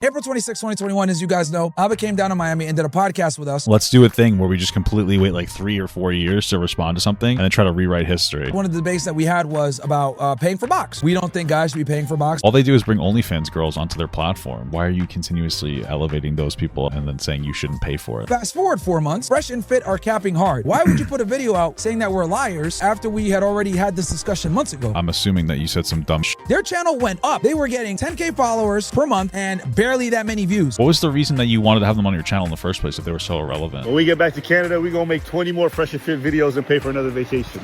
April 26, 2021, as you guys know, Abba came down to Miami and did a podcast with us. Let's do a thing where we just completely wait like 3 or 4 years to respond to something and then try to rewrite history. One of the debates that we had was about paying for box. We don't think guys should be paying for box. All they do is bring OnlyFans girls onto their platform. Why are you continuously elevating those people and then saying you shouldn't pay for it? Fast forward 4 months, Fresh and Fit are capping hard. Why would you put a video out saying that we're liars after we had already had this discussion months ago? I'm assuming that you said some dumb shit. Their channel went up. They were getting 10K followers per month and barely that many views. What was the reason that you wanted to have them on your channel in the first place if they were so irrelevant? When we get back to Canada, we're going to make 20 more Fresh and Fit videos and pay for another vacation.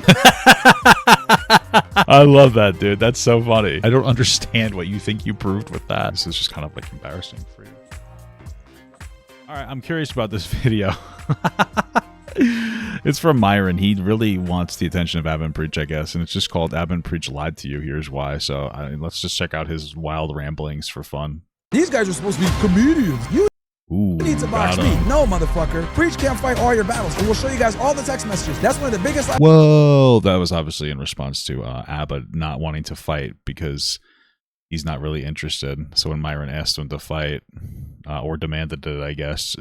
I love that, dude. That's so funny. I don't understand what you think you proved with that. This is just kind of like embarrassing for you. All right, I'm curious about this video. It's from Myron. He really wants the attention of Abin Preach, I guess, and it's just called Abin Preach Lied to You. Here's why. So let's just check out his wild ramblings for fun. These guys are supposed to be comedians. You need to box me. No, motherfucker. Preach can't fight all your battles, and we'll show you guys all the text messages. That's one of the biggest... Whoa, that was obviously in response to Abba not wanting to fight because he's not really interested. So when Myron asked him to fight, or demanded it, I guess,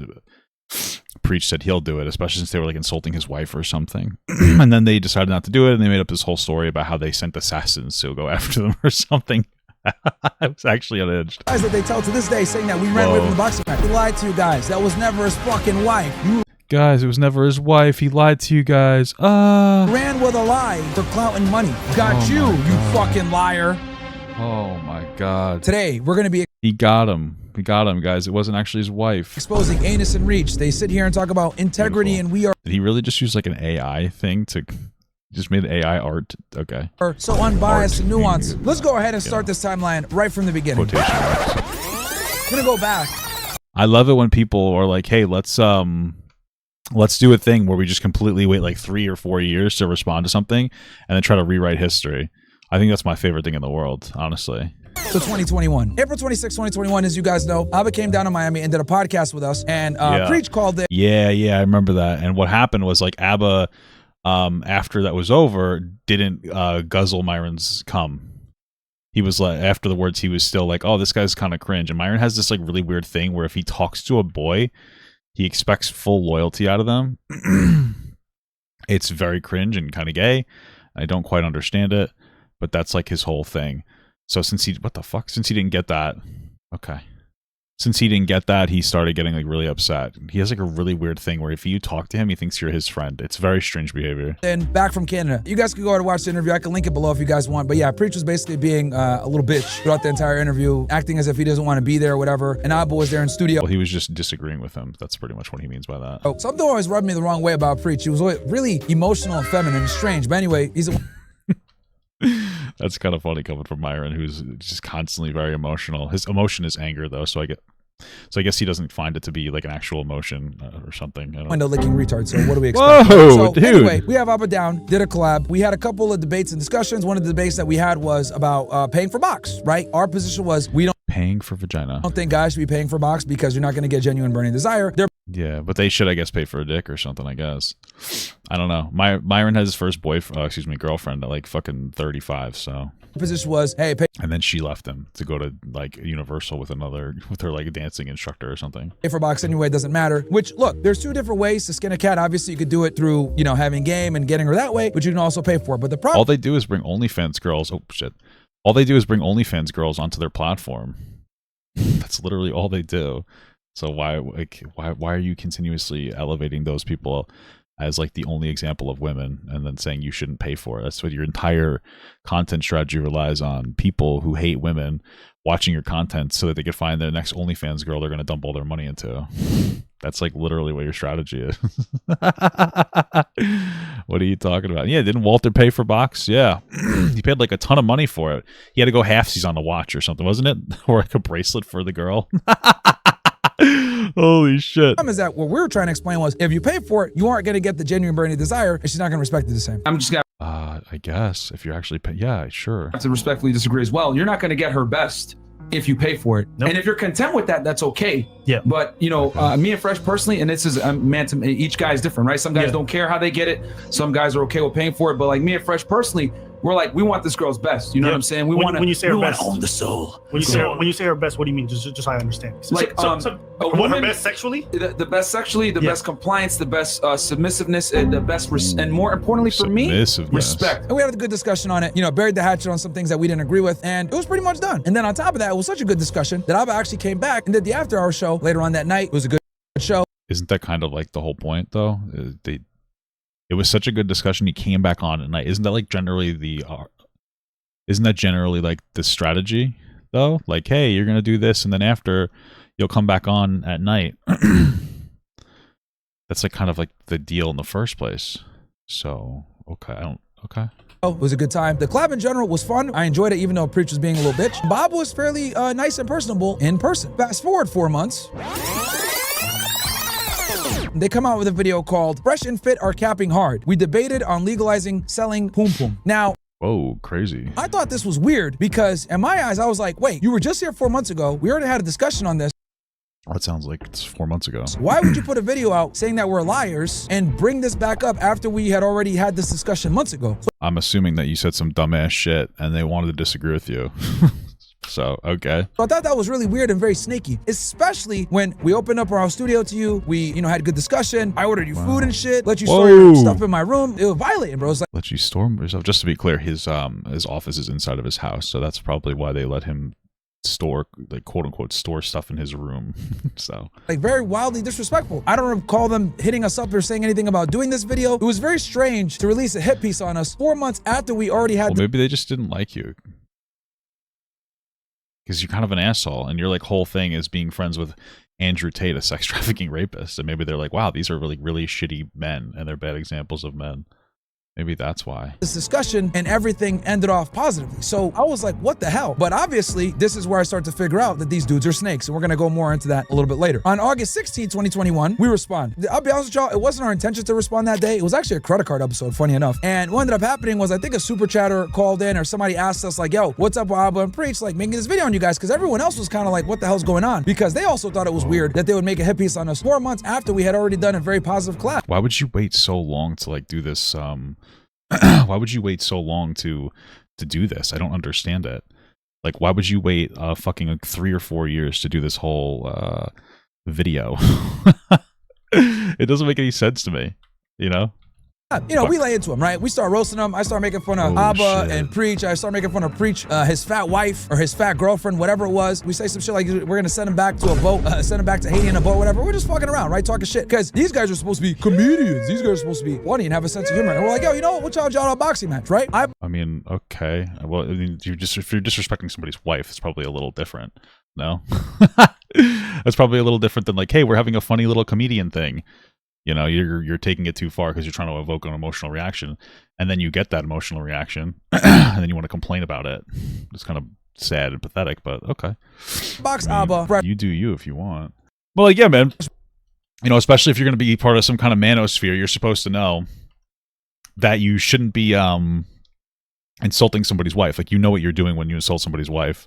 Preach said he'll do it, especially since they were like insulting his wife or something. And then they decided not to do it, and they made up this whole story about how they sent assassins to go after them or something. I was actually unhinged. Guys that they tell to this day saying that we ran away from the boxing match. He lied to you guys. That was never his fucking wife. Guys, it was never his wife. He lied to you guys. Ran with a lie for clout and money. Got you fucking liar. Oh my god. Today, we're going to be... He got him. He got him, guys. It wasn't actually his wife. Exposing anus and reach. They sit here and talk about integrity. Beautiful. And we are... Did he really just use like an AI thing to... Just made AI art. Okay. So unbiased and nuanced. Let's go ahead and start this timeline right from the beginning. I'm gonna go back. I love it when people are like, "Hey, let's do a thing where we just completely wait like 3 or 4 years to respond to something and then try to rewrite history." I think that's my favorite thing in the world, honestly. So 2021, April 26, 2021, as you guys know, Abba came down to Miami and did a podcast with us, and Preach called it. Yeah, I remember that. And what happened was like Abba. After that was over, didn't guzzle Myron's cum. He was like, after the words, he was still like, oh, this guy's kind of cringe. And Myron has this like really weird thing where if he talks to a boy, he expects full loyalty out of them. It's very cringe and kind of gay. I don't quite understand it, but that's like his whole thing. So since he didn't get that, okay. Since he didn't get that, he started getting like really upset. He has like a really weird thing where if you talk to him, he thinks you're his friend. It's very strange behavior. And back from Canada. You guys can go ahead and watch the interview. I can link it below if you guys want. But yeah, Preach was basically being a little bitch throughout the entire interview, acting as if he doesn't want to be there or whatever. And Abba was there in studio. Well, he was just disagreeing with him. That's pretty much what he means by that. Oh, something always rubbed me the wrong way about Preach. He was always really emotional and feminine and strange. But anyway, he's a... That's kind of funny coming from Myron, who's just constantly very emotional. His emotion is anger, though, so I guess he doesn't find it to be like an actual emotion or something. Window licking retard. So what do we expect? Whoa, so dude. Anyway, we have Abba down, did a collab. We had a couple of debates and discussions. One of the debates that we had was about paying for box, right? Our position was we don't paying for vagina. I don't think guys should be paying for box because you're not going to get genuine burning desire. Yeah, but they should, I guess, pay for a dick or something, I guess. I don't know. Myron has his first girlfriend at like fucking 35, so. Position was, hey, pay. And then she left him to go to like Universal with her like dancing instructor or something. Pay for box anyway, it doesn't matter. Which, look, there's 2 different ways to skin a cat. Obviously, you could do it through, having game and getting her that way, but you can also pay for it. But the problem. All they do is bring OnlyFans girls. Oh, shit. All they do is bring OnlyFans girls onto their platform. That's literally all they do. So why are you continuously elevating those people as like the only example of women and then saying you shouldn't pay for it? That's what your entire content strategy relies on. People who hate women watching your content so that they can find their next OnlyFans girl they're going to dump all their money into. That's like literally what your strategy is. What are you talking about? Yeah, didn't Walter pay for box? Yeah. He paid like a ton of money for it. He had to go halfsies on the watch or something, wasn't it? Or like a bracelet for the girl. Holy shit. The problem is that what we were trying to explain was if you pay for it, you aren't going to get the genuine burning desire, and she's not going to respect it the same. I'm just going I guess if you're actually paying, yeah, sure. to respectfully disagree as well. You're not going to get her best if you pay for it. Nope. And if you're content with that, that's okay. Yeah. But me and Fresh personally, and this is man to each guy is different, right? Some guys don't care how they get it. Some guys are okay with paying for it. But like me and Fresh personally, we're like, we want this girl's best. You know what I'm saying? We want when you say her best, own the soul. When you say her best, what do you mean? Just so I understand. Like a woman, her best sexually, the best sexually, the best compliance, the best submissiveness, and the best, and more importantly for me, respect. And we had a good discussion on it. You know, buried the hatchet on some things that we didn't agree with, and it was pretty much done. And then on top of that, it was such a good discussion that Abba actually came back and did the after hour show later on that night. It was a good show. Isn't that kind of like the whole point, though? It was such a good discussion. He came back on at night. Isn't that like generally like the strategy, though? Like, hey, you're gonna do this, and then after, you'll come back on at night. That's like kind of like the deal in the first place. So, okay. It was a good time. The collab in general was fun. I enjoyed it, even though Preach was being a little bitch. Bob was fairly nice and personable in person. Fast forward 4 months. They come out with a video called Fresh and Fit Are Capping Hard. We debated on legalizing selling poom poom. Now, whoa, crazy. I thought this was weird because in my eyes, I was like, wait, you were just here 4 months ago. We already had a discussion on this. That sounds like it's 4 months ago. Why would you put a video out saying that we're liars and bring this back up after we had already had this discussion months ago? I'm assuming that you said some dumbass shit and they wanted to disagree with you. So, okay. So I thought that was really weird and very sneaky, especially when we opened up our studio to you. We, had good discussion. I ordered you food and shit, let you store your stuff in my room. It was violating, bro. It's like, let you store yourself. Just to be clear, his office is inside of his house, so that's probably why they let him store, like, quote unquote, store stuff in his room. So, like, very wildly disrespectful. I don't recall them hitting us up or saying anything about doing this video. It was very strange to release a hit piece on us 4 months after we already had. Well, maybe they just didn't like you. Because you're kind of an asshole, and your like whole thing is being friends with Andrew Tate, a sex trafficking rapist, and maybe they're like, wow, these are really, really shitty men, and they're bad examples of men. Maybe that's why. This discussion and everything ended off positively. So I was like, what the hell? But obviously, this is where I start to figure out that these dudes are snakes. And we're going to go more into that a little bit later. On August 16, 2021, we respond. I'll be honest with y'all, it wasn't our intention to respond that day. It was actually a credit card episode, funny enough. And what ended up happening was I think a super chatter called in or somebody asked us like, yo, what's up with Abba and Preach? Like making this video on you guys. Because everyone else was kind of like, what the hell's going on? Because they also thought it was weird that they would make a hit piece on us 4 months after we had already done a very positive collab. Why would you wait so long to like do this? Why would you wait so long to do this? I don't understand it. Like, why would you wait fucking like 3 or 4 years to do this whole video? It doesn't make any sense to me, you know? We lay into him, right? We start roasting him. I start making fun of Abba and Preach. I start making fun of Preach, his fat wife or his fat girlfriend, whatever it was. We say some shit like, we're going to send him back to a boat, send him back to Haiti in a boat, whatever. We're just fucking around, right? Talking shit. Because these guys are supposed to be comedians. These guys are supposed to be funny and have a sense of humor. And we're like, yo, you know what? We'll challenge y'all to a boxing match, right? I mean, okay. Well, I mean, if you're disrespecting somebody's wife, it's probably a little different. No? That's probably a little different than like, hey, we're having a funny little comedian thing. You know, you're taking it too far because you're trying to evoke an emotional reaction, and then you get that emotional reaction, and then you want to complain about it. It's kind of sad and pathetic, but okay. Box Abba. You do you if you want. Well, yeah, man. Especially if you're going to be part of some kind of manosphere, you're supposed to know that you shouldn't be insulting somebody's wife. Like, you know what you're doing when you insult somebody's wife.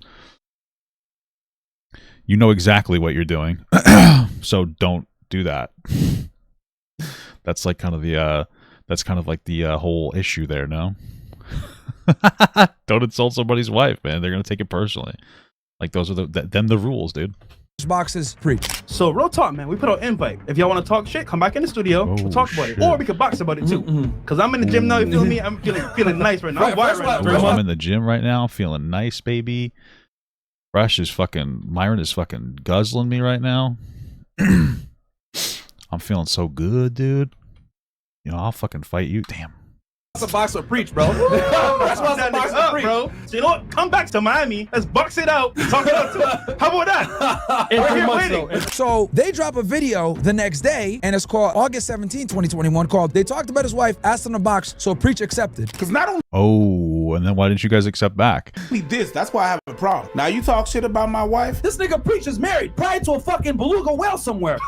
You know exactly what you're doing, so don't do that. That's like kind of the whole issue there, no? Don't insult somebody's wife, man. They're gonna take it personally. Like, those are the rules, dude. Boxes Preach. So real talk, man. We put out invite. If y'all want to talk shit, come back in the studio. We'll talk about it, or we could box about it too. Cause I'm in the gym now. You feel me? I'm feeling nice right now. I'm in the gym right now, feeling nice, baby. Myron is fucking guzzling me right now. I'm feeling so good, dude. I'll fucking fight you. Damn. That's a box of Preach, bro. That's why a box of Preach, bro. So you know what? Come back to Miami. Let's box it out. Talk it out too. How about that? In 3 months, so they drop a video the next day, and it's called August 17, 2021, called They Talked About His Wife, Asked Him to Box, so Preach accepted. Because not only and then why didn't you guys accept back? this, that's why I have a problem. Now you talk shit about my wife. This nigga Preach is married, probably to a fucking beluga whale somewhere.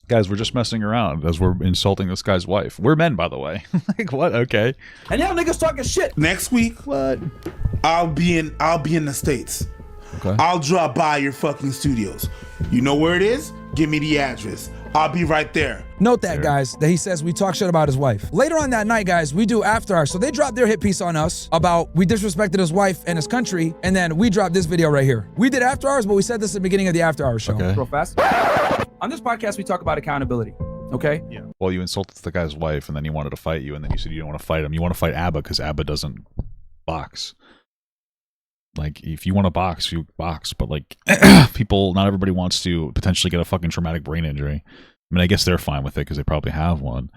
Guys, we're just messing around as we're insulting this guy's wife. We're men, by the way. Like, what? Okay. And y'all niggas talking shit. Next week, what? I'll be in the States. Okay. I'll drop by your fucking studios. You know where it is? Give me the address. I'll be right there. Note that, guys, that he says we talk shit about his wife. Later on that night, guys, we do after hours. So they dropped their hit piece on us about we disrespected his wife and his country, and then we dropped this video right here. We did after hours, but we said this at the beginning of the after hours show. Okay. Real fast. On this podcast, we talk about accountability. Okay? Yeah. Well, you insulted the guy's wife, and then he wanted to fight you, and then you said you don't want to fight him. You want to fight ABBA because ABBA doesn't box. Like, if you want to box, you box. But, like, people, not everybody wants to potentially get a fucking traumatic brain injury. I mean, I guess they're fine with it because they probably have one.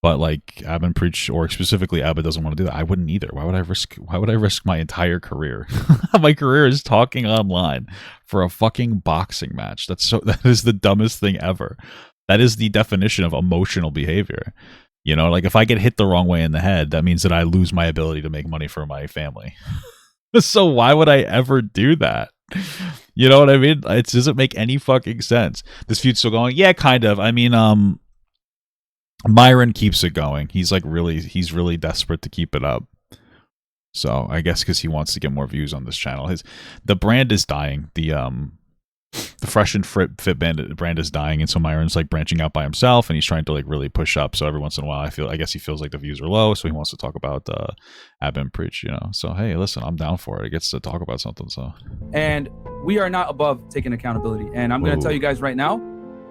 But, like, ABBA and Preach, or specifically ABBA doesn't want to do that. I wouldn't either. Why would I risk my entire career? My career is talking online for a fucking boxing match. That is the dumbest thing ever. That is the definition of emotional behavior. You know, like, if I get hit the wrong way in the head, that means that I lose my ability to make money for my family. So why would I ever do that? You know what I mean? It doesn't make any fucking sense. This feud's still going? Yeah, kind of. I mean, Myron keeps it going. He's really desperate to keep it up. So I guess because he wants to get more views on this channel. The brand is dying. The Fresh and Fit brand is dying, and so Myron's like branching out by himself, and he's trying to like really push up. So every once in a while, I guess he feels like the views are low, so he wants to talk about ABBA and Preach, you know. So hey, listen, I'm down for it. It gets to talk about something. So, and we are not above taking accountability. And I'm going to tell you guys right now,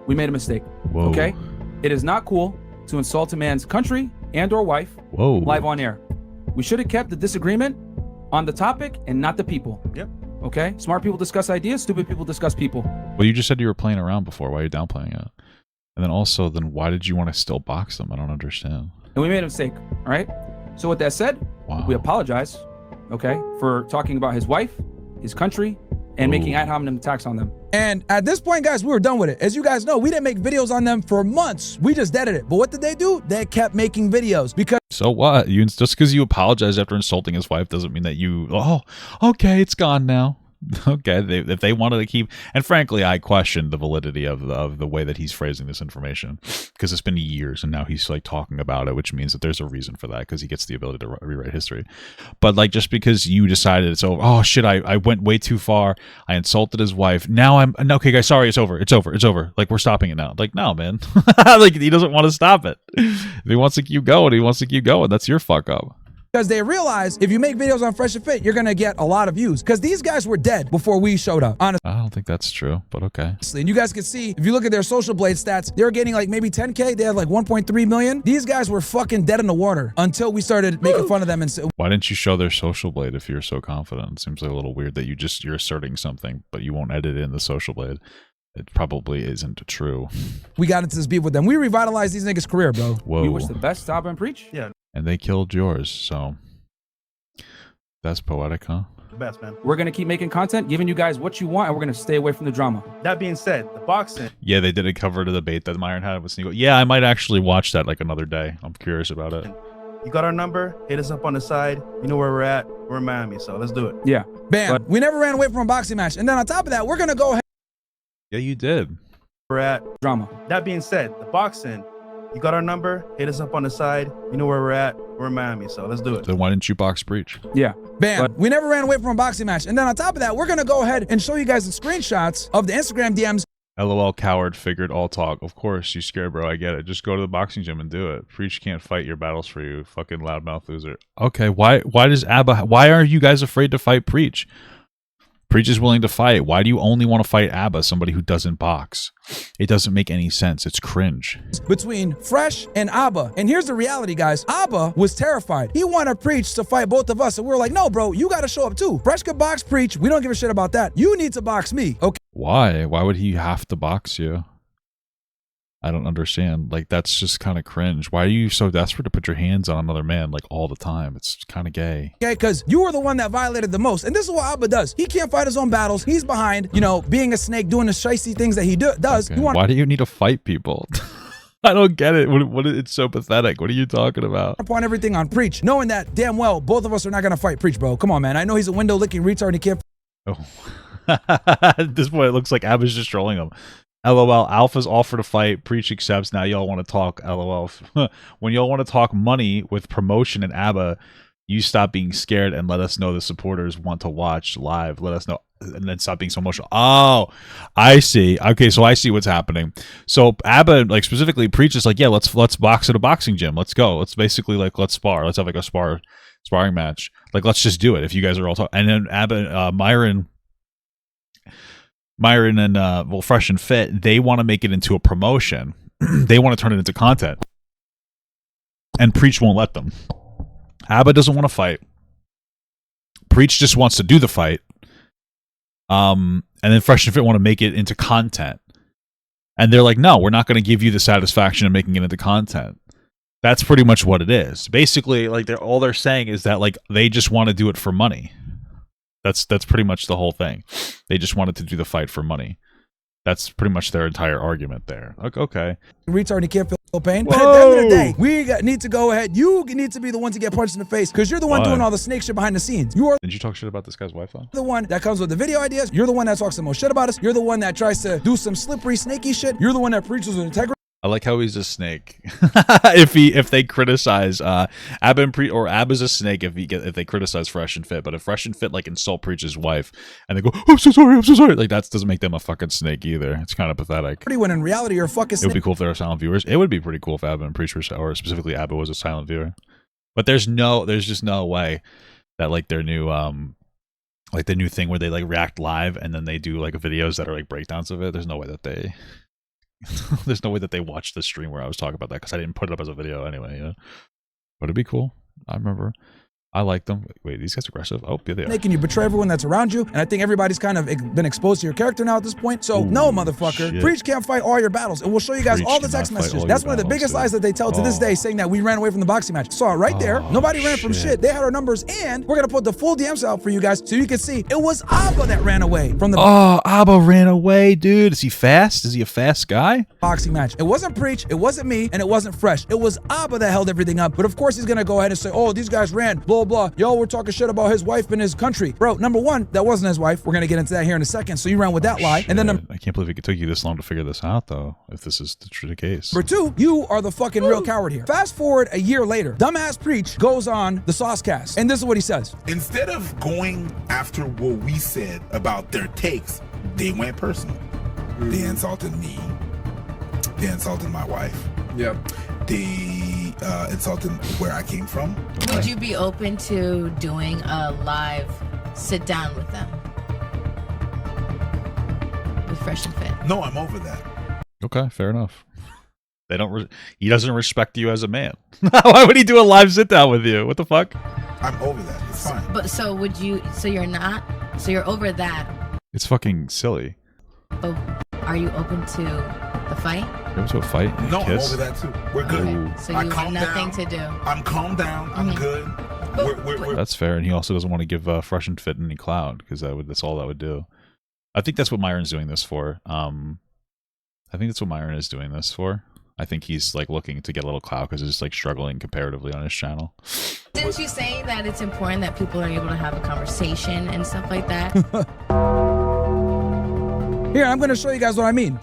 we made a mistake. Whoa. Okay, it is not cool to insult a man's country and or wife live on air. We should have kept the disagreement on the topic and not the people. Yep. Okay, smart people discuss ideas, stupid people discuss people. Well, you just said you were playing around before. Why are you downplaying it? And then also, why did you want to still box them? I don't understand. And we made a mistake, all right? So with that said, we apologize, okay, for talking about his wife, his country, and making ad hominem attacks on them. And at this point, guys, we were done with it. As you guys know, we didn't make videos on them for months. We just deaded it. But what did they do? They kept making videos because... So what? Just because you apologize after insulting his wife doesn't mean that you... Oh, okay, it's gone now. Okay, if they wanted to keep, and frankly, I questioned the validity of the way that he's phrasing this information, because it's been years, and now he's like talking about it, which means that there's a reason for that, because he gets the ability to rewrite history. But like, just because you decided it's over, oh shit, I went way too far, I insulted his wife. Now I'm okay, guys. Sorry, it's over. Like, we're stopping it now. Like, no, man. Like, he doesn't want to stop it. If he wants to keep going, he wants to keep going. That's your fuck up. Because they realize if you make videos on Fresh and Fit, you're going to get a lot of views. Because these guys were dead before we showed up, honestly. I don't think that's true, but okay. And you guys can see, if you look at their Social Blade stats, they were getting like maybe 10K. They had like 1.3 million. These guys were fucking dead in the water until we started making fun of them. And why didn't you show their Social Blade if you're so confident? It seems like a little weird that you're asserting something, but you won't edit in the Social Blade. It probably isn't true. We got into this beef with them. We revitalized these niggas' career, bro. Whoa. We wish the best to ABBA and Preach. Yeah. And they killed yours, so... That's poetic, huh? The best, man. We're going to keep making content, giving you guys what you want, and we're going to stay away from the drama. That being said, the boxing. Yeah, they did a cover to the debate that Myron had with Sneagle. Yeah, I might actually watch that like another day. I'm curious about it. You got our number. Hit us up on the side. You know where we're at. We're in Miami, so let's do it. Yeah. Bam. But we never ran away from a boxing match. And then on top of that, we're going to go ahead. Yeah, you did. We're at drama. That being said, the boxing. You got our number. Hit us up on the side. You know where we're at. We're in Miami, so let's do it. Then why didn't you box Preach? Yeah. Bam. But we never ran away from a boxing match. And then on top of that, we're going to go ahead and show you guys the screenshots of the Instagram DMs. LOL, coward, figured all talk. Of course, you scared, bro. I get it. Just go to the boxing gym and do it. Preach can't fight your battles for you, fucking loudmouth loser. Okay, why does ABBA... Why are you guys afraid to fight Preach? Preach is willing to fight. Why do you only want to fight ABBA, somebody who doesn't box? It doesn't make any sense. It's cringe. Between Fresh and ABBA. And here's the reality, guys. ABBA was terrified. He wanted Preach to fight both of us. And we were like, no, bro, you got to show up too. Fresh could box Preach. We don't give a shit about that. You need to box me. Okay. Why? Why would he have to box you? I don't understand. Like, that's just kind of cringe. Why are you so desperate to put your hands on another man like all the time? It's kind of gay. Okay, because you were the one that violated the most. And this is what ABBA does. He can't fight his own battles. He's behind, you know, being a snake, doing the shicey things that he does. Okay. Why do you need to fight people? I don't get it. It's so pathetic. What are you talking about? Upon everything on Preach, knowing that damn well both of us are not going to fight Preach, bro. Come on, man. I know he's a window-licking retard and he can't... Oh. At this point, it looks like ABBA's just trolling him. LOL, Alpha's offer to fight, Preach accepts, now y'all want to talk, LOL. When y'all want to talk money with promotion and ABBA, you stop being scared and let us know the supporters want to watch live. Let us know. and then stop being so emotional. Oh, I see. Okay, so I see what's happening. So Abba like specifically preaches like, yeah, let's box at a boxing gym. Let's go. Let's basically like let's spar. Let's have like a sparring match. Like let's just do it if you guys are all talking. And then Abba, Myron and well, Fresh and Fit, they want to make it into a promotion. They want to turn it into content. And Preach won't let them. Abba doesn't want to fight. Preach just wants to do the fight. And then Fresh and Fit want to make it into content. And they're like, no, we're not going to give you the satisfaction of making it into content. That's pretty much what it is. Basically, like all they're saying is that like they just want to do it for money. That's pretty much the whole thing. They just wanted to do the fight for money. That's pretty much their entire argument there. Like, okay. Retard, you can't feel pain. But at the end of the day, need to go ahead. You need to be the one to get punched in the face because you're the one doing all the snake shit behind the scenes. You are. Did you talk shit about this guy's wife though? The one that comes with the video ideas. You're the one that talks the most shit about us. You're the one that tries to do some slippery, snaky shit. You're the one that preaches with integrity. I like how he's a snake. if they criticize Abba and or Abba's a snake if they criticize Fresh and Fit, but if Fresh and Fit like insult Preach's wife and they go, I'm so sorry, like that doesn't make them a fucking snake either. It's kind of pathetic. When in reality you're a fucking snake. It would be cool if there were silent viewers. It would be pretty cool if Abba and Preach were, or specifically Abba was a silent viewer. But there's just no way that like their new like the new thing where they like react live and then they do like videos that are like breakdowns of it. There's no way that they there's no way that they watched the stream where I was talking about that because I didn't put it up as a video anyway, you know? But it'd be cool. I remember. I like them. Wait, these guys aggressive? Oh, yeah, they are. Can you betray everyone that's around you? And I think everybody's kind of been exposed to your character now at this point. So, no, motherfucker. Shit. Preach can't fight all your battles. And we'll show you guys all the text messages. That's one of the biggest lies that they tell to this day, saying that we ran away from the boxing match. Saw it right there. Nobody ran from shit. They had our numbers, and we're going to put the full DMs out for you guys so you can see it was Abba that ran away from the Abba ran away, dude. Is he fast? Is he a fast guy? Boxing match. It wasn't Preach, it wasn't me, and it wasn't Fresh. It was Abba that held everything up. But of course, he's going to go ahead and say, oh, these guys ran, blah, blah. Yo, we're talking shit about his wife and his country. Bro, number one, that wasn't his wife. We're going to get into that here in a second. So you ran with that lie. Shit. And then I can't believe it took you this long to figure this out, though, if this is the case. Number two, you are the fucking real coward here. Fast forward a year later, dumbass Preach goes on the Saucecast. And this is what he says. Instead of going after what we said about their takes, they went personal. They insulted me. They insulted my wife. Yep. They insulted where I came from. Would you be open to doing a live sit down with them? With Fresh and Fit? No, I'm over that. Okay, fair enough. They don't. He doesn't respect you as a man. Why would he do a live sit down with you? What the fuck? I'm over that. It's fine. But so would you? So you're not. So you're over that. It's fucking silly. But are you open to the fight? You're into a fight? And No, a I'm kiss? over that too. We're good. Okay. So you have nothing to do. I'm calmed down. I'm good. We're That's fair, and he also doesn't want to give Fresh and Fit any clout because that's all that would do. I think that's what Myron's doing this for. I think that's what Myron is doing this for. I think he's like looking to get a little clout because he's like struggling comparatively on his channel. Didn't you say that it's important that people are able to have a conversation and stuff like that? Here, I'm going to show you guys what I mean.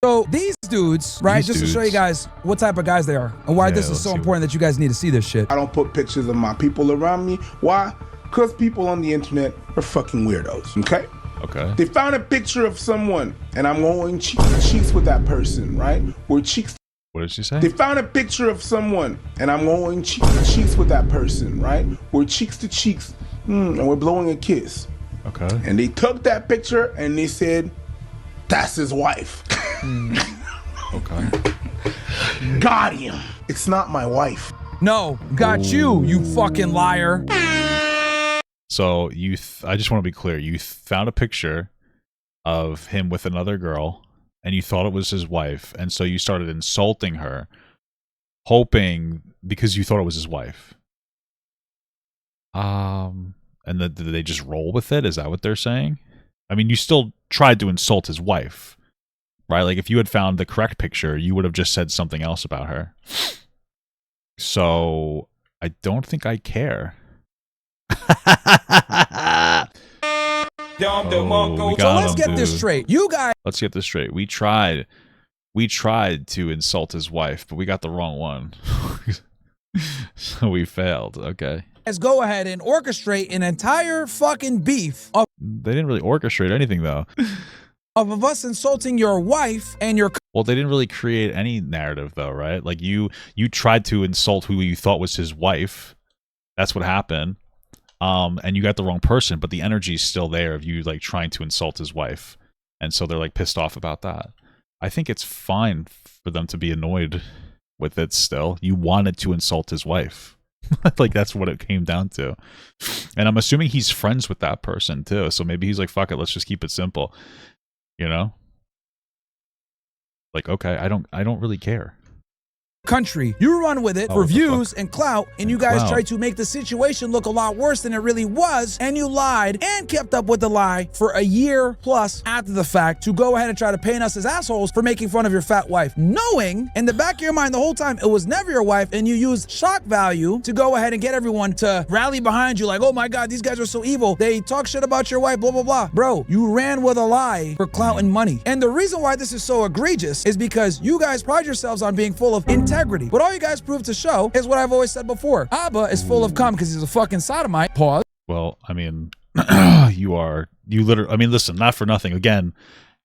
So these dudes, right, just to show you guys what type of guys they are and why this is so important that you guys need to see this shit. I don't put pictures of my people around me. Why? Because people on the internet are fucking weirdos, okay? Okay. They found a picture of someone and I'm going cheek to cheeks with that person, right? We're cheeks. What did she say? They found a picture of someone and I'm going cheek to cheeks with that person, right? We're cheeks to cheeks and we're blowing a kiss. Okay. And they took that picture and they said, that's his wife. Okay. Got him. It's not my wife. No, got you fucking liar. So I just want to be clear. You found a picture of him with another girl, and you thought it was his wife, and so you started insulting her, hoping because you thought it was his wife. And did they just roll with it? Is that what they're saying? I mean, you still tried to insult his wife, right? Like if you had found the correct picture, you would have just said something else about her. So I don't think I care. So let's get this straight. You guys. Let's get this straight. We tried to insult his wife, but we got the wrong one. So we failed. Okay. Let's go ahead and orchestrate an entire fucking beef of They didn't really orchestrate anything though. of us insulting your wife and your Well, they didn't really create any narrative though, right? Like you tried to insult who you thought was his wife. That's what happened. And you got the wrong person, but the energy is still there of you like trying to insult his wife. And so they're like pissed off about that. I think it's fine for them to be annoyed with it still. You wanted to insult his wife. Like that's what it came down to. And I'm assuming he's friends with that person too. So maybe he's like, fuck it, let's just keep it simple. You know? Like, okay, I don't really care. country. You run with it for views and clout, and you guys tried to make the situation look a lot worse than it really was, and you lied and kept up with the lie for a year plus after the fact to go ahead and try to paint us as assholes for making fun of your fat wife, knowing in the back of your mind the whole time it was never your wife, and you used shock value to go ahead and get everyone to rally behind you like, oh my god, these guys are so evil, they talk shit about your wife, blah blah blah. Bro, you ran with a lie for clout and money. And the reason why this is so egregious is because you guys pride yourselves on being full of integrity, but all you guys prove to show is what I've always said before. Abba is full of cum because he's a fucking sodomite. Pause. Well, I mean, you literally, I mean, listen, not for nothing. Again,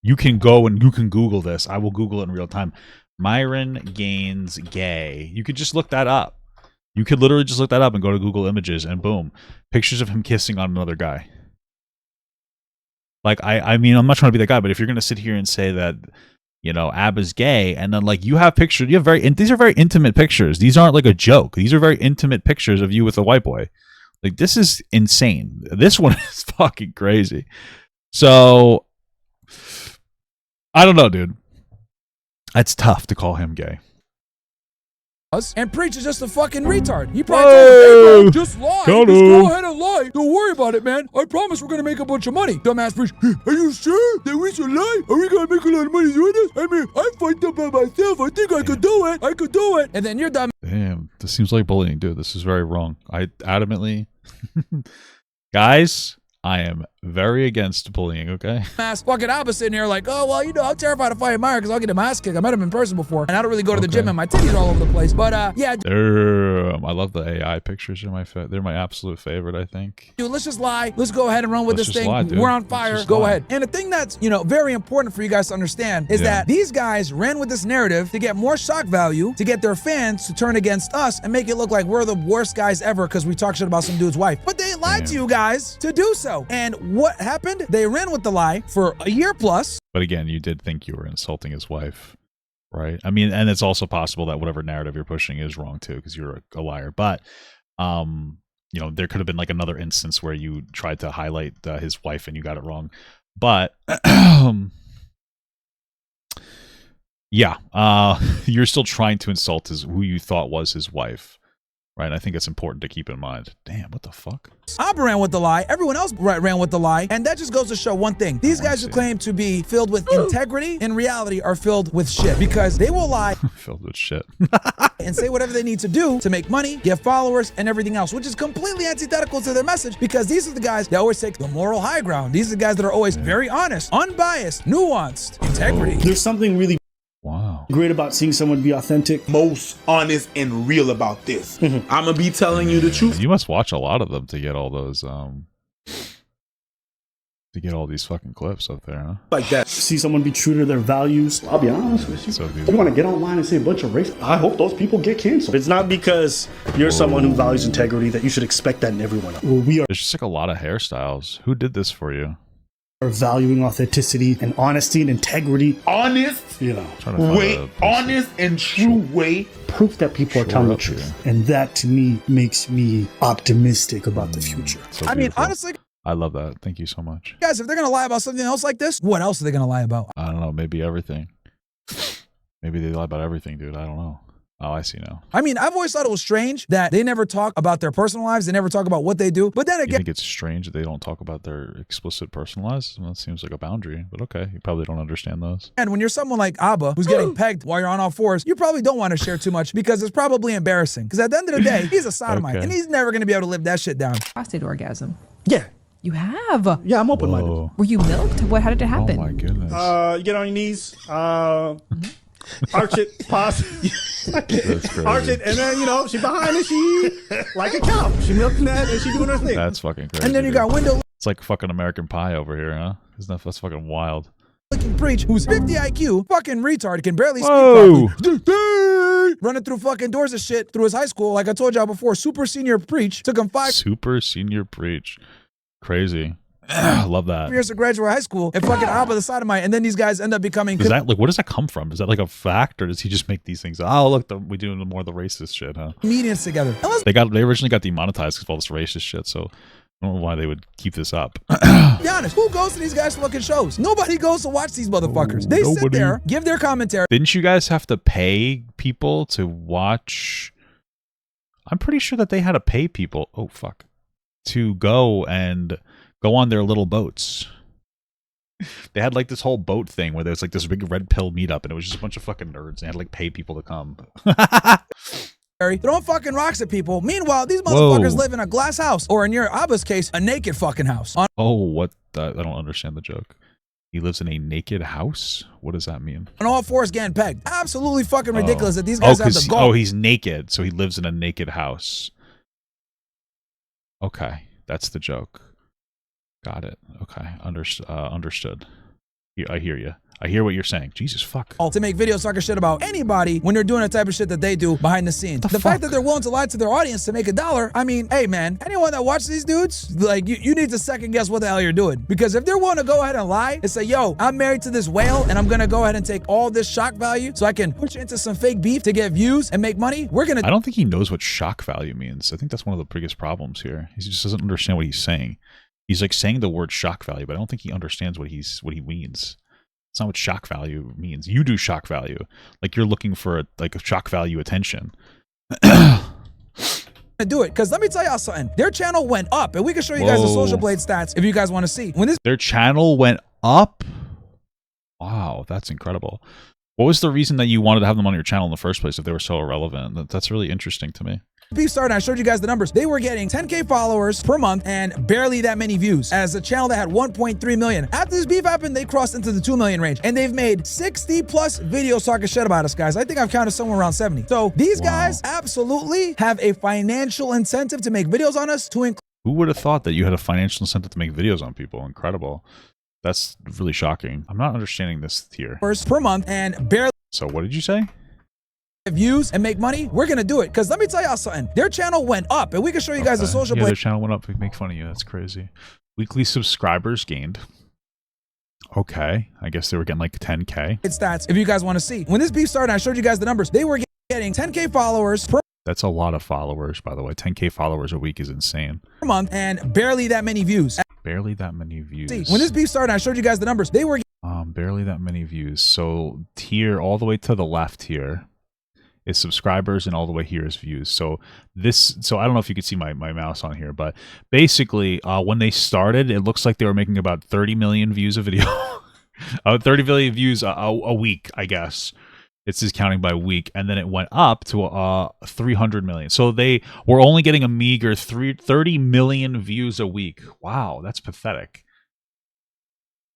you can go and you can Google this. I will Google it in real time. Myron Gaines gay. You could just look that up. You could literally just look that up and go to Google Images and boom, pictures of him kissing on another guy. Like, I mean, I'm not trying to be that guy, but if you're going to sit here and say that, you know, Abba's gay, and then like you have pictures, you have these are very intimate pictures. These aren't like a joke. These are very intimate pictures of you with a white boy. Like, this is insane. This one is fucking crazy. So, I don't know, dude. It's tough to call him gay. And Preach is just a fucking retard. He probably told him, hey bro, just lie. Just go ahead and lie. Don't worry about it, man. I promise we're gonna make a bunch of money. Dumbass Preach, are you sure that we should lie? Are we gonna make a lot of money doing this? I mean, I fucked up by myself. I think I could do it. I could do it. And then you're dumb. Damn, this seems like bullying, dude. This is very wrong. I adamantly... Guys, I am very against bullying, okay? Ass fucking Abba sitting here like, oh, well, you know, I'm terrified to fight Myron because I'll get him ass kicked. I met him in person before, and I don't really go to the gym and my titties are all over the place. But, yeah. Damn, I love the AI pictures. They're my absolute favorite, I think. Dude, let's just lie. Let's go ahead and run with this thing. Lie, we're on fire. Go ahead. And the thing that's, you know, very important for you guys to understand is that these guys ran with this narrative to get more shock value, to get their fans to turn against us and make it look like we're the worst guys ever because we talk shit about some dude's wife. But they lied to you guys to do so. And what happened? They ran with the lie for a year plus. But again, you did think you were insulting his wife, right? I mean, and it's also possible that whatever narrative you're pushing is wrong too, because you're a liar. But, you know, there could have been like another instance where you tried to highlight his wife and you got it wrong. But, yeah, you're still trying to insult who you thought was his wife. Right, I think it's important to keep in mind. Damn, what the fuck? Abba ran with the lie. Everyone else ran with the lie. And that just goes to show one thing. These guys who claim to be filled with integrity, in reality, are filled with shit. Because they will lie. Filled with shit. And say whatever they need to do to make money, get followers, and everything else. Which is completely antithetical to their message. Because these are the guys that always take the moral high ground. These are the guys that are always very honest, unbiased, nuanced, integrity. There's something really great about seeing someone be authentic, most honest and real about this. I'm gonna be telling you the truth. You must watch a lot of them to get all those to get all these fucking clips up there, huh? Like that. See someone be true to their values. I'll be honest with you. So you want to get online and say a bunch of race, I hope those people get canceled. It's not because you're someone who values integrity that you should expect that in everyone. Well, there's just like a lot of hairstyles. Who did this for you? Are valuing authenticity and honesty and integrity. Honest, you know, honest and true way. Proof that people are telling the truth. And that to me makes me optimistic about the future. So I mean, honestly, I love that. Thank you so much. Guys, if they're going to lie about something else like this, what else are they going to lie about? I don't know. Maybe everything. Maybe they lie about everything, dude. I don't know. Oh, I see now. I mean, I've always thought it was strange that they never talk about their personal lives. They never talk about what they do. But then again, you think it's strange that they don't talk about their explicit personal lives? Well, that seems like a boundary, but okay. You probably don't understand those. And when you're someone like Abba, who's getting pegged while you're on all fours, you probably don't want to share too much because it's probably embarrassing. Because at the end of the day, he's a sodomite and he's never going to be able to live that shit down. Prostate orgasm. Yeah. You have? Yeah, I'm open-minded. Were you milked? How did it happen? Oh my goodness. You get on your knees. arch it, pause. Arch it, and then, you know, she behind and she like a cow. She milking that and she doing her thing. That's fucking crazy. And then you got window It's like fucking American Pie over here, huh? That's fucking wild. licking preach, who's 50 IQ, fucking retard, can barely speak Whoa. properly. Running through fucking doors of shit through his high school. Like I told y'all before, super senior preach. Took him 5 Super senior preach. Crazy. Love that. years to graduate high school and fucking Abba the sodomite. And then these guys end up becoming... Is that like, where does that come from? Is that like a fact, or does he just make these things? Oh, look, we do more of the racist shit, huh? comedians together. They originally got demonetized because of all this racist shit, so I don't know why they would keep this up. Be honest, who goes to these guys' fucking shows? Nobody goes to watch these motherfuckers. They sit there, give their commentary. Didn't you guys have to pay people to watch? I'm pretty sure that they had to pay people. Oh, fuck. To go on their little boats. They had like this whole boat thing where there's like this big red pill meetup, and it was just a bunch of fucking nerds, and they had to like pay people to come. Throwing fucking rocks at people. Meanwhile, these motherfuckers live in a glass house, or in your Abba's case, a naked fucking house. Oh, what? I don't understand the joke. He lives in a naked house? What does that mean? On all fours getting pegged. Absolutely fucking ridiculous that these guys have the goal. Oh, he's naked, so he lives in a naked house. Okay, that's the joke. Got it. Okay, understood. I hear you. I hear what you're saying. Jesus, fuck. To make videos talking shit about anybody when they're doing the type of shit that they do behind the scenes. The fact that they're willing to lie to their audience to make $1, I mean, hey man, anyone that watches these dudes, like you need to second guess what the hell you're doing. Because if they're willing to go ahead and lie and say, yo, I'm married to this whale and I'm gonna go ahead and take all this shock value so I can push into some fake beef to get views and make money, we're gonna... I don't think he knows what shock value means. I think that's one of the biggest problems here. He just doesn't understand what he's saying. He's like saying the word shock value, but I don't think he understands what he means. It's not what shock value means. You do shock value. Like you're looking for a shock value attention. Do it, because let me tell y'all something. Their channel went up, and we can show you guys the Social Blade stats if you guys want to see. Their channel went up? Wow, that's incredible. What was the reason that you wanted to have them on your channel in the first place if they were so irrelevant? That's really interesting to me. Beef started, I showed you guys the numbers. They were getting 10K followers per month and barely that many views as a channel that had 1.3 million. After this beef happened, they crossed into the 2 million range, and they've made 60 plus videos talking shit about us, guys. I think I've counted somewhere around 70. So these guys absolutely have a financial incentive to make videos on us to include... Who would have thought that you had a financial incentive to make videos on people? Incredible. That's really shocking. I'm not understanding this here. Per month and barely... So what did you say? Views and make money, we're gonna do it. Because let me tell y'all something. Their channel went up, and we can show you guys the Social Blade. Their channel went up. We make fun of you. That's crazy. Weekly subscribers gained. Okay. I guess they were getting like 10K. Stats, if you guys want to see. When this beef started, I showed you guys the numbers. They were getting 10K followers per... That's a lot of followers, by the way. 10K followers a week is insane. Per month and barely that many views. Barely that many views. See, when this beef started, I showed you guys the numbers. They were... barely that many views. So here, all the way to the left here, is subscribers, and all the way here is views. So I don't know if you could see my mouse on here, but basically when they started, it looks like they were making about 30 million views a video. 30 million views a week, I guess. It's just counting by week, and then it went up to 300 million. So they were only getting a meager 30 million views a week. Wow, that's pathetic.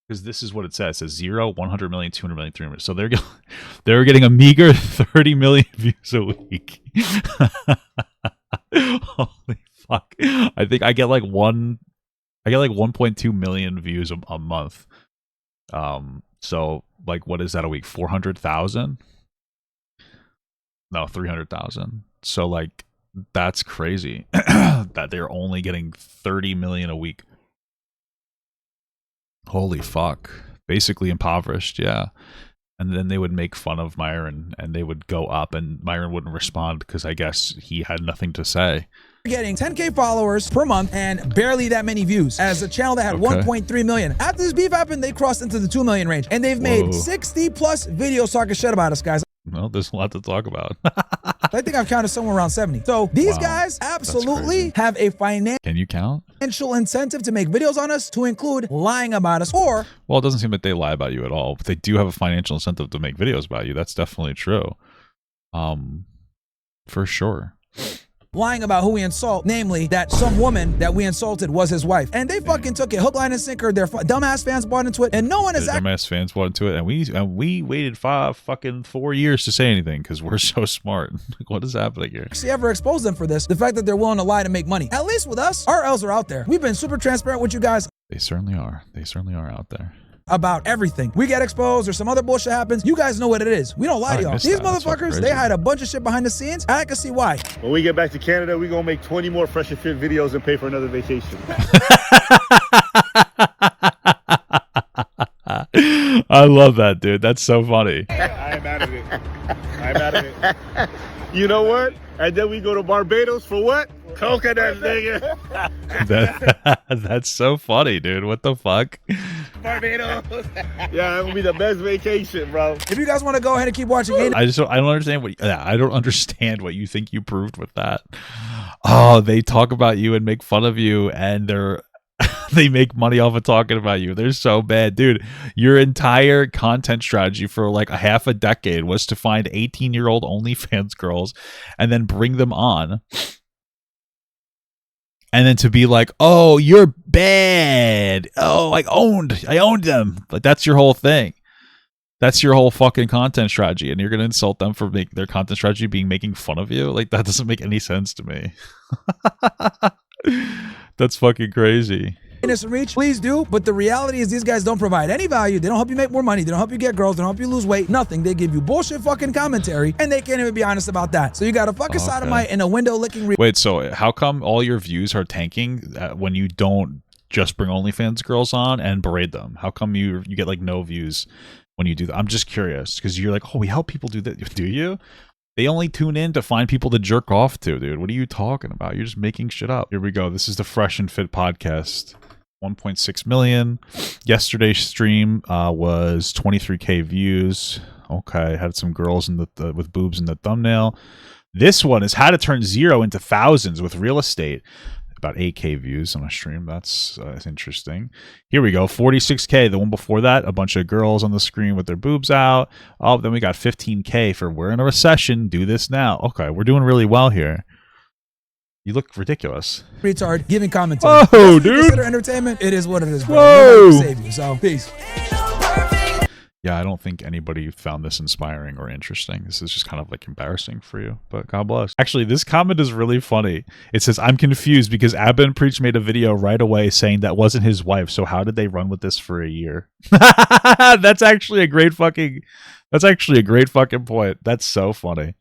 Because this is what it says. It says 0, 100 million, 200 million, 300 million. So they're getting a meager 30 million views a week. Holy fuck. I think I get like 1.2 million views a month. So like, what is that a week? 400,000? No, 300,000. So like, that's crazy that they're only getting 30 million a week. Holy fuck. Basically impoverished, yeah. And then they would make fun of Myron, and they would go up, and Myron wouldn't respond because I guess he had nothing to say. Getting 10K followers per month and barely that many views as a channel that had 1.3 million. After this beef happened, they crossed into the 2 million range, and they've made 60 plus videos talking shit about us, guys. Well, there's a lot to talk about. I think I've counted somewhere around 70. So these guys absolutely have a Can you count? Financial incentive to make videos on us to include lying about us, or... Well, it doesn't seem that they lie about you at all, but they do have a financial incentive to make videos about you. That's definitely true. For sure. lying about who we insult, namely that some woman that we insulted was his wife. And they fucking took it hook, line, and sinker. Their dumbass fans bought into it, and no one is dumbass fans bought into it, and we waited 4 years to say anything because we're so smart. Like, what is happening here? Actually ever exposed them for this. The fact that they're willing to lie to make money. At least with us, our L's are out there. We've been super transparent with you guys. They certainly are. They certainly are out there. About everything. We get exposed or some other bullshit happens. You guys know what it is. We don't lie to y'all. These motherfuckers, they hide a bunch of shit behind the scenes. I can see why. When we get back to Canada, we're going to make 20 more Fresh and Fit videos and pay for another vacation. I love that, dude. That's so funny. I'm out of it. I'm out of it. You know what? And then we go to Barbados for what? Coconut, nigga. That's so funny, dude. What the fuck? Barbados. Yeah, that will be the best vacation, bro. If you guys want to go ahead and keep watching, I don't understand I don't understand what you think you proved with that. Oh, they talk about you and make fun of you, and they make money off of talking about you. They're so bad, dude. Your entire content strategy for like a half a decade was to find 18-year-old OnlyFans girls and then bring them on. And then to be like, oh, you're bad. Oh, I owned them. Like, that's your whole thing. That's your whole fucking content strategy. And you're going to insult them for their content strategy being making fun of you? Like, that doesn't make any sense to me. That's fucking crazy. Reach, please do. But the reality is these guys don't provide any value. They don't help you make more money. They don't help you get girls. They don't help you lose weight. Nothing. They give you bullshit fucking commentary, and they can't even be honest about that. So you got a fucking sodomite and a window licking. Wait, so how come all your views are tanking when you don't just bring OnlyFans girls on and berate them? How come you get like no views when you do that? I'm just curious because you're like, oh, we help people do that. Do you? They only tune in to find people to jerk off to, dude. What are you talking about? You're just making shit up. Here we go. This is the Fresh and Fit podcast. 1.6 million. Yesterday's stream was 23k views. Okay, had some girls in the with boobs in the thumbnail. This one is how to turn 0 into thousands with real estate. About 8k views on a stream. That's interesting. Here we go. 46k. The one before that, a bunch of girls on the screen with their boobs out. Oh, then we got 15k for we're in a recession. Do this now. Okay, we're doing really well here. You look ridiculous. Retard giving commentary. Whoa, dude. Consider entertainment. It is what it is, bro. Whoa. Save you. So peace. Yeah, I don't think anybody found this inspiring or interesting. This is just kind of like embarrassing for you, but God bless. Actually, this comment is really funny. It says, I'm confused because Abba and Preach made a video right away saying that wasn't his wife. So how did they run with this for a year? That's actually a great fucking point. That's so funny.